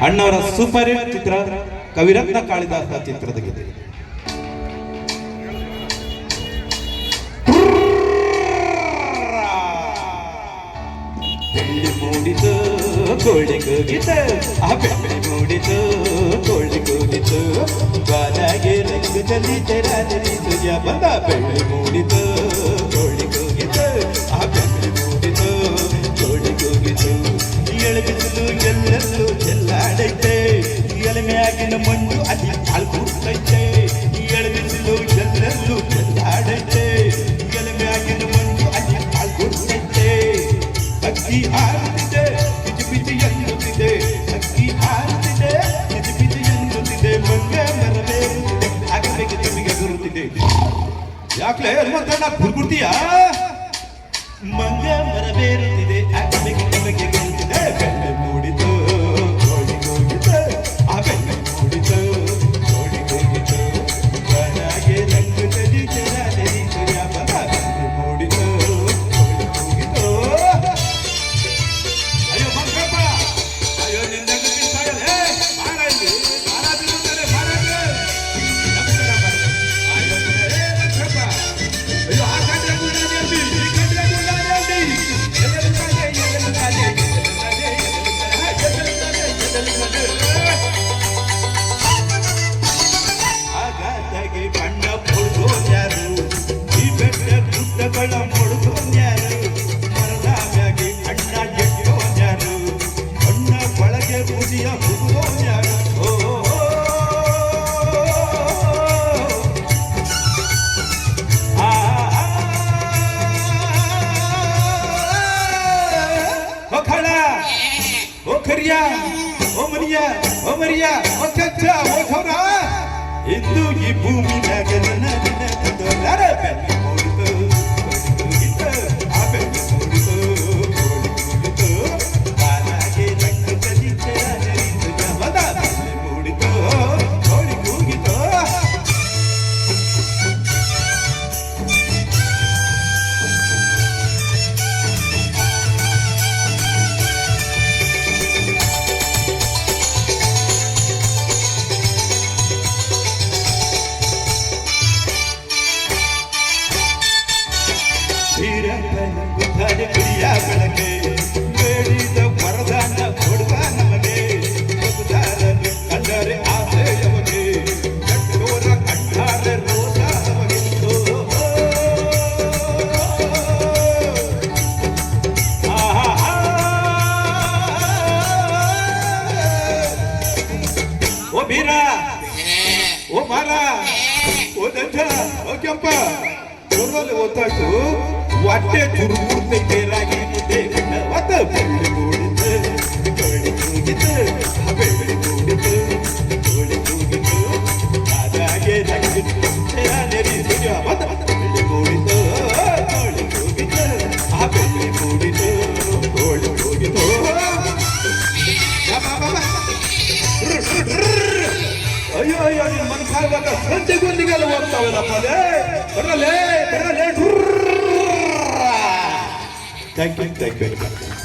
ಅಣ್ಣವರ super hit ಚಿತ್ರ ಕವಿರತ್ನ ಕಾಳಿದಾಸ ಚಿತ್ರದ ಗೀತೆ. ಬೆಳ್ಳಿ ಮೂಡಿತು ಕೋಳಿ ಕೂಗಿತು, ಆ ಬೆಳ್ಳಿ ಮೂಡಿತು ಕೋಳಿ ಕೂಗಿತು, ಬಾಲಾಗೆ ರಂಗು ಚಲಿತೆ ರಾತ್ರಿ ಸೂರ್ಯ ಬಂದ. ಬೆಳ್ಳಿ ಮೂಡಿತು ಕೋಳಿ ಕೂಗಿತು, ಆ ಬೆಳ್ಳಿ ಮೂಡಿತು ಕೋಳಿ ಕೂಗಿತು, ಎಳಬಿಸಿಲು ಎಲ್ಲೆಲ್ಲೂ ಚೆಲ್ಲಾಡೈತೆ, ಎಳಮೆಯಾಗಿನ ಮಂಜು ಅತಿ ಕಾಲ್ಕೂಡ್ತೈತೆ. ಎಳಬಿಸಿಲು ಎಲ್ಲೆಲ್ಲೂ ಚೆಲ್ಲಾಡೈತೆ, ಎಳಮೆಯಾಗಿನ ಮಂಜು ಅತಿ ಕಾಲ್ಕೂಡ್ತೈತೆ. ಅಕ್ಕಿ ಹಾರುತ್ತಿದೆ ಪಿಚಿ ಪಿಚಿ ಎನ್ನುತ್ತಿದೆ, ಅಕ್ಕಿ ಹಾರುತ್ತಿದೆ ಪಿಚಿ ಪಿಚಿ ಎನ್ನುತ್ತಿದೆ, ಮಂಗ ಮರಬೇರುತ್ತಿದೆ ಆಗಬೇಕು ನಿಮಗೆ ಗುರುತಿದೆ. ಯಾಕ್ಲೆ ಹನುಮಂತಣ್ಣ ಗುರ್ಗುಡ್ತೀಯಾ? ಮಂಗ ಮರಬೇರುತ್ತಿದೆ ಆಗಬೇಕು ನಿಮಗೆ ಗುರುತಿದೆ. ಬೆಳ್ಳಿ ಮೂಡಿತು ಕೋಳಿ ಕೂಗಿತು, ಆ ಬೆಳ್ಳಿ ಮೂಡಿತು ಕೋಳಿ ಕೂಗಿತು, ಬಾಲಾಗೆ ರಂಗು ಚಲಿತೆ ರಾತ್ರಿ ಸೂರ್ಯ ಬಂದ. ಬೆಳ್ಳಿ ಮೂಡಿತು ಕೋಳಿ ಕೂಗಿತು. ಅಯ್ಯೋ ಮಂಗಪ್ಪ, ಅಯ್ಯೋ ನಿನ್ನ ಗೊತ್ತಿರ್ತಾಗಲೇ ಮಾರ ಇಲ್ಲಿ ಮಾರ ಬಿಡುತ್ತಾರೆ ಮಾರಕ್ಕೆ. ನಮಸ್ಕಾರ ಮಾಡಿ. ಅಯ್ಯೋ ಮಂಗಪ್ಪ, ಅಯ್ಯೋ ಆ ಕಂಡ್ರೆ ಗುಂಡಾನೆ ಅಂದಿ, ಈ ಕಂಡ್ರೆ ಗುಂಡಾನೆ ಅಂದಿ. ಹಾಗಾದಾಗೆ ಕಣ್ಣ ಮುಳುಗೋನ್ಯಾರು, ಈ ಬೆಟ್ಟ ಗುಡ್ಡಗಳ ಮುಳುಗೋನ್ಯಾರು, ಮರದ ಮ್ಯಾಗೆ ಅಣ್ಣ ಎಟ್ಟೋನ್ಯಾರು, ಅಣ್ಣ ಒಳಗೆ ಬೂದಿಯ ಹುಡುಗೋನ್ಯಾರು. ಓ ಖಳ, ಓ ಖರಿಯ, ಓ ಮರಿಯ, ಓ ಮರಿಯ, ಓ ಕಚ್ಚ, ಓ ಖೌರ, ಇಂದು ಈ ಭೂಮಿ ಮ್ಯಾಗ ನನ್ನ ತಂದೋರ. ಬೆಳ್ಳಿ ಮೂಡಿತು ಕೋಳಿ ಕೂಗಿತು, ಆ ಬೆಳ್ಳಿ ಮೂಡಿತು ಕೋಳಿ ಕೂಗಿತು, ಬಾಲಾಗೆ ರಂಗು ಚಲಿತೆ ರಾತ್ರಿ ಸೂರ್ಯ ಬಂದ. ಬೆಳ್ಳಿ ಮೂಡಿತು ಕೋಳಿ ಕೂಗಿತು. ಧೀರತನ ಪ್ರಿಯ ಬೆಳಕೆ ಬೇಡಿದ ವರದಾನ ಕೊಡುವ ನಮಗೆ, ಬದುದಾರನು ಕಂಡರೆ ಆಸೆಯವಗೆ, ಕಟ್ಟೋರ ಕಂಡರೆ ರೋಷ ನಮಗೆ. ಓ ಬೀರ, ಓ ಮಾರ, ಓ ದಡ್ಡ, ಓ ಕೆಂಪ, ಊರಲ್ಲಿ ಓದ್ತಾಯ್ತು ಹೊಟ್ಟೆ ತುರುಗುತ್ತೈತೆ ರಾಗಿ ಮುದ್ದೆ ಒತ್ತ. ಬೆಳ್ಳಿ ಮೂಡಿತು ಕೋಳಿ ಕೂಗಿತು, ಆ ಬೆಳ್ಳಿ ಮೂಡಿತು ಕೋಳಿ ಕೂಗಿತು, ಅದಾಗೆ ರಂಗು ಚಲಿತೆ ರಾತ್ರಿ ಸೂರ್ಯ ಬಂದ. ಬೆಳ್ಳಿ ಮೂಡಿತು ಕೋಳಿ ಕೂಗಿತು, ಆ ಬೆಳ್ಳಿ ಮೂಡಿತು ಕೋಳಿ ಕೂಗಿತು. ಅಯ್ಯೋ ಅಯ್ಯೋ ನಿನ್ನ ಮನಸ್ಸಾಗುವಾಗ ಸಂಜೆಗೊಂದಿಗೆಲ್ಲ ಹೋಗ್ತಾವಲ್ಲಪ್ಪ. ಬರಲೇ ಬರಲೇ. Thank you.